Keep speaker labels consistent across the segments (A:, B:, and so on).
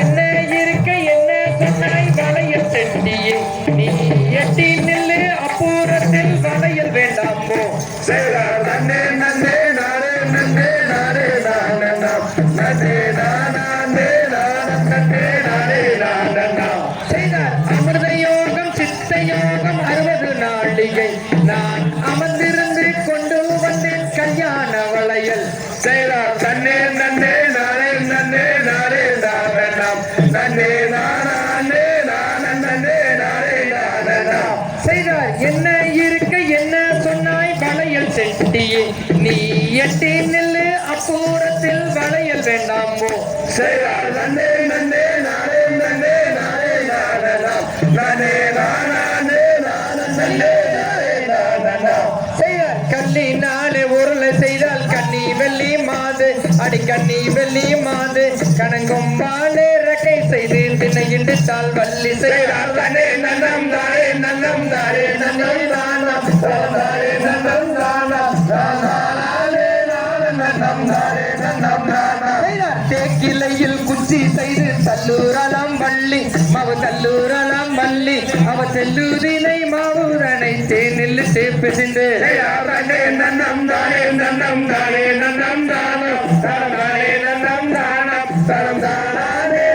A: என்ன இருக்க என்ன சொன்னாய் வளையல் செட்டியே நீ எட்டி நில்லு அப்புறத்தில் வளையல் வேண்டாமோ
B: நன்னே நன்னே நாரே நன்னே நாரே நானந்தம் நன்னே நானே நானந்தே நாரே நானந்தம்
A: செய்தார் அமிர்த யோகம் சித்த யோகம் 60 நாளிகை நான் அமர்ந்திருந்து கொண்டு வந்தேன் கல்யாண வளையல்
B: செய்தார் நன்னே நன்னே நாரே நன்னே நாரே நானந்தம் நன்னே நானே நானந்தே நாரே நானந்தம்
A: செய்தார் என்ன இருக்க என்ன சொன்னாய் வளையல் செட்டியே நீ எட்டி நில்லு அப்புறத்தில் வளையல் வேண்டாமோ
B: செய்தார் நன்னே நன்னே நாரே நன்னே நாரே நானந்தம் நன்னே நானே நானந்தே நாரே நானந்தம்
A: செய்தார் கல்லினாலே உருளை செய்தால் கண்ணி வெள்ளி மாது அடி கண்ணி வெள்ளி மாது கணங்கொம்பாலே ரக்கை செய்து திண்ணையிட்டு தாள் வள்ளி செய்தார்
B: தானே நன்னம் தானே நன்னம் தானே நன்னம் தானம் தானே நன்னம் தானம் தானே நன்னம் தானே நன்னம் தானம்
A: தேக்கிளையில் குச்சி செய்து தல்லூரலாம் வள்ளி மாவு தல்லூரலாம் வள்ளி அவ செல்லூரினை மாவூரனை தேனில் தேப்பிசிந்து
B: தானே நன்னம் தானே நன்னம் தானே நன்னம் தானம் தானே நன்னம் தானம் தானம் தானே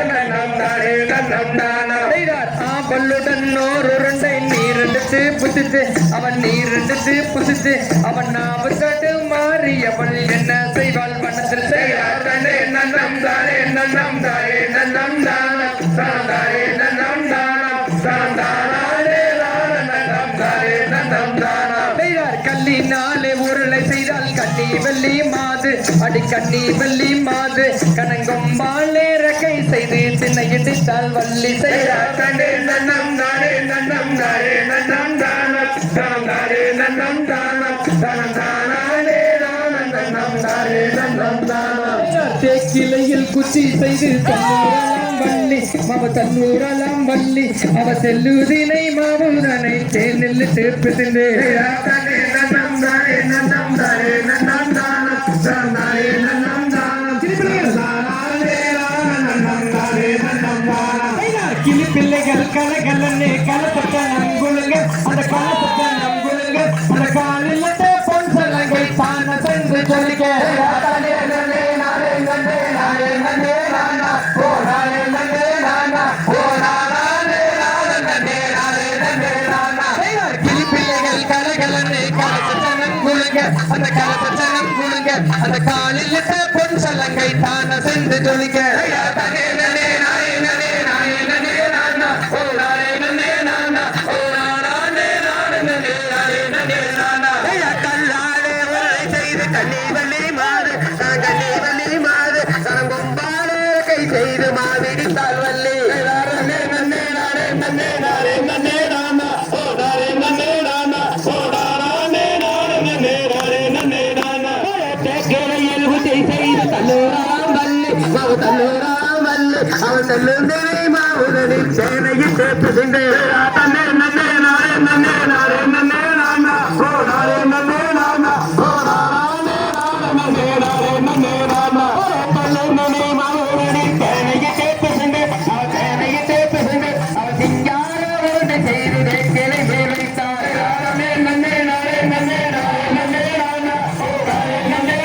B: நன்னம் தானே நன்னம் தானம்
A: ஆபல்லுடன் உருண்டை நீரெடுத்து புசித்து அவன் நீரெடுத்து புசித்து அவன் நாவத்தோடு மாறி அவள் என்ன செய்வாள் வனத்தில் செய்யார்
B: தானே நன்னம் தானே நன்னம் தானே நன்னம் தானம் தானே நன்னம் தானம் தானே நன்னம் தானே நன்னம் தானம்
A: கல்லினாலே உருளை செய்தால் கண்ணி வெள்ளி மாது அடி கண்ணி வெள்ளி மாது கணங்கொம்பாலே ரக்கை செய்து திண்ணையிட்டால் வள்ளி செய்தார்
B: தானே நன்னம் தானே நன்னம் தானே நன்னம் தானம் தானே நன்னம் தானம் தானே நன்னம் தானே நன்னம் தானம்
A: தேக்கிளையில் குச்சி செய்து தன்னூரலாம் வள்ளி மவ தன்னூரலாம் வள்ளி அவ செல்லுதினை மாவூரனை தேனில் தேர்ப்பு தின்று
B: தானே நன்னம் தானே நன்னம் தானே நன்னம் தானம் தானே நன்னம் தானம்
A: கிளி பிள்ளைகள் கலகலன்னு கலப்பட்ட நங்குழுங்க அந்த கலப்பட்ட நங்குழுங்க அந்த காலில் பொன் சலங்கை தான சென்று சொல்லிக்க கிளி பிள்ளைகள் கலகலன்னு கலப்பட்ட நங்குழுங்க அந்த கலப்பட்ட நங்குழுங்க அந்த காலில் பொன் சலங்கை தான சென்று சொல்லிக்க செய்து மாவிடித்தால் வள்ளி தேக்கையில் ஊட்டி செய்து தல்லூராம் வள்ளி மாவு தல்லூராம் வள்ளி அவன் செல்லுந்தனை மாவுதனில் சேனையில் சேர்த்து சென்று
B: தன்னே நன்னே நாரே நன்னே நாரே நன்னே நானா ஓ நாரே நன்னே நானா ஓ நாரே நன்னே நாரே நன்னே நானா
A: தல்லுந்தனை மாவுதனில் சேனையில் சேர்த்து சென்று அவன் சேனையில் சேர்த்து சென்று அவன் சிங்கார உருண்டை செய்து தேக்கிளை மேலிட்டார்
B: நன்னே நாரே நன்னே நாரே நன்னே நானா ஓ நாரே நன்னே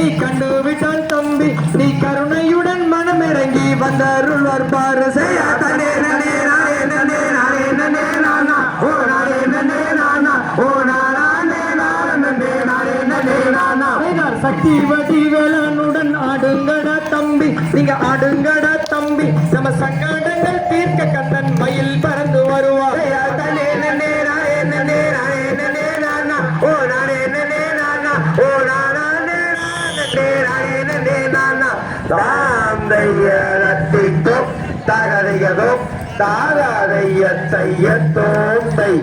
A: நீ கண்டு விட்டால் தம்பி நீ கருணையுடன் மனமிறங்கி வந்தருள்வார் பாரு செய்யா தனே நனே நானே நனே நானே நனே நானா ஓ நானே நனே நானா ஓ நானா நே நானா நனே நானே நனே நானா சக்தி வடி வேலனுடன் ஆடுங்கடா தம்பி நீங்க ஆடுங்கடா தம்பி நம்ம சங்கடங்கள் தீர்க்க கண்ணன் மயில் பறந்து வருவார் தனே நனே நானே நனே நானே நனே நானா ஓ நானே நனே நானா ஓ நானா நே நானே நானே நனே நானா
B: தாந்தையத்திக்கும் தகதையதும் தாராதைய தைய தோத்தை